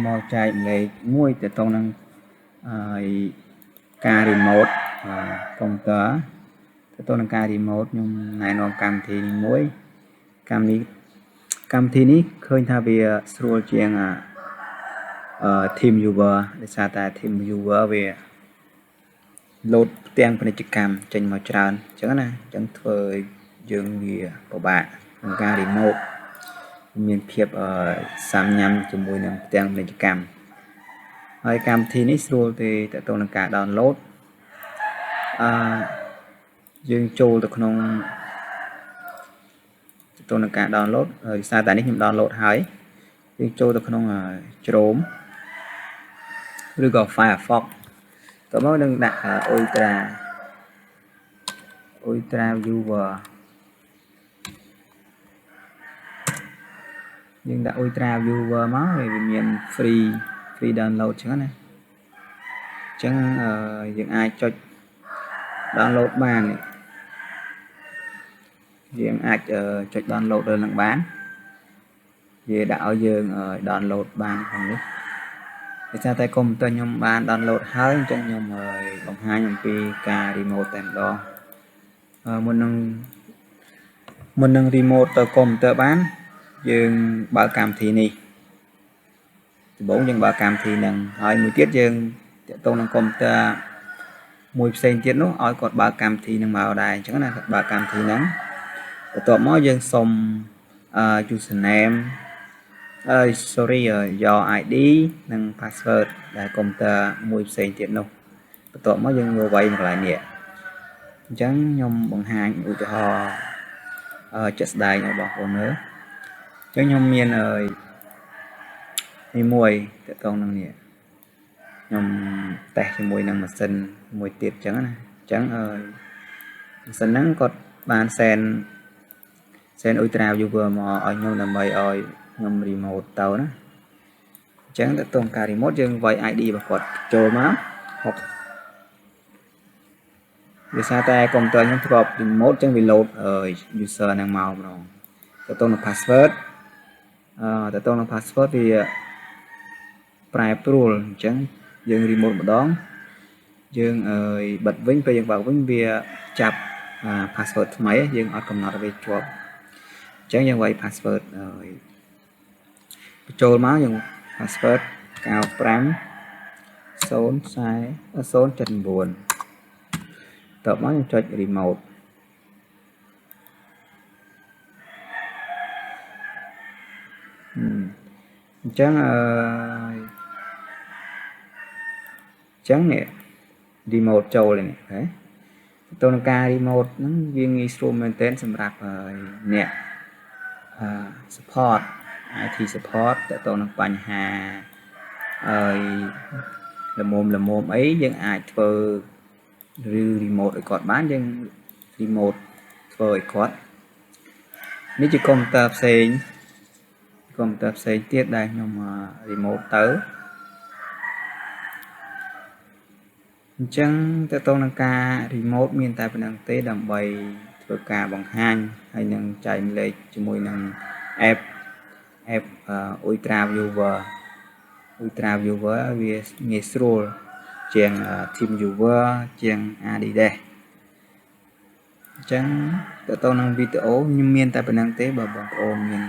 មកចែកលេខមួយទៅតនឹងការ remote កុំព្យូទ័រទៅតនឹងការ remote ខ្ញុំណែនាំកម្មវិធីនេះមួយកម្មវិធីនេះឃើញថាវាស្រួលជាងteam viewer ដោយសារតែ team viewer វា load ផ្ទាំងពាណិជ្ជកម្មចេញមកច្រើនអញ្ចឹងណាអញ្ចឹងធ្វើឲ្យយើងវាពិបាកក្នុងការ remote មានភាពសាមញ្ញជាមួយនឹងផ្ទាំងពាណិជ្ជកម្មហើយកម្មវិធីនេះស្រួលទេតទៅនឹងការ download យើងចូលទៅក្នុងទៅនឹងការ download ដោយសារតែនេះខ្ញុំ download ហើយយើងចូលទៅក្នុង Chrome ឬក៏ Firefox តោះមកនឹងដាក់ Ultra Viewer យើងដាក់ Ultra Viewer មកវាមាន free download ចឹងណាអញ្ចឹងយើងអាចចុច download បានយើងអាចចុច download លើនឹងបានវាដាក់ឲ្យយើងdownload បានផងនេះដោយសារតែកុំព្យូទ័រខ្ញុំបាន download ហើយអញ្ចឹងខ្ញុំបង្ហាញអំពីការ remote តែម្ដងមុននឹង remote ទៅកុំព្យូទ័របានយើងបើកកម្មវិធីនេះដំបូងយើងបើកកម្មវិធីហ្នឹងហើយមួយទៀតយើងតាក់ទងនឹងកុំព្យូទ័រមួយផ្សេងទៀតនោះឲ្យគាត់បើកកម្មវិធីហ្នឹងមកដែរអញ្ចឹងណាគាត់បើកកម្មវិធីហ្នឹងបន្ទាប់មកយើងសុំusername your ID និង password ដែលកុំព្យូទ័រមួយផ្សេងទៀតនោះបន្ទាប់មកយើងវាយមកកន្លែងនេះអញ្ចឹងខ្ញុំបង្ហាញឧទាហរណ៍ជាក់ស្ដែងឲ្យបងប្អូនមើលអញ្ចឹងខ្ញុំមានមួយតាក់ទងនឹងនេះខ្ញុំតេស្តជាមួយនឹងម៉ាស៊ីនមួយទៀតអញ្ចឹងណាអញ្ចឹងម៉ាស៊ីនហ្នឹងគាត់បាន send Ultra Viewer មកឲ្យខ្ញុំដើម្បីឲ្យខ្ញុំ remote ទៅណាអញ្ចឹងតាក់ទងការ remote យើងវាយ ID របស់គាត់ចូលមកដោយសារតែកុំព្យូទ័រខ្ញុំធ្លាប់ remote អញ្ចឹងវា load user ហ្នឹងមកម្ដងតាក់ទងនឹង password តាក់ទងនឹង password វាប្រែប្រួលអញ្ចឹងយើង remote ម្ដងយើងបិទវិញពេលយើងបើកវិញវាចាប់ password ថ្មីយើងអត់កំណត់ឲ្យវាជាប់អញ្ចឹងយើងវាយ password បញ្ចូលមកយើង password 95 079តបមកយើងចុច remote អញ្ចឹងនេះ remote ចូលនេះហ៎ទៅនឹងការ remote ហ្នឹងវាងាយស្រួលមែនទែនសម្រាប់អ្នក support IT support តទៅនឹងបញ្ហាល្មមអីយើងអាចធ្វើឬ remote ឲ្យគាត់បានយើង remote ធ្វើឲ្យគាត់នេះជាកុំព្យូទ័រផ្សេងទៀតដែលខ្ញុំ remote ទៅអញ្ចឹងទៅទៅនឹងការ remote មានតែប៉ុណ្្នឹងទេដើម្បីធ្វើការបង្ហាញហើយនឹងចែកម្លែកជាមួយនឹង app Ultra Viewer វាងាយស្រួលជាង Team Viewer ជាង Adidas អញ្ចឹងទៅទៅនឹងវីដេអូខ្ញុំមានតែប៉ុណ្្នឹងទេបើបងប្អូនមាន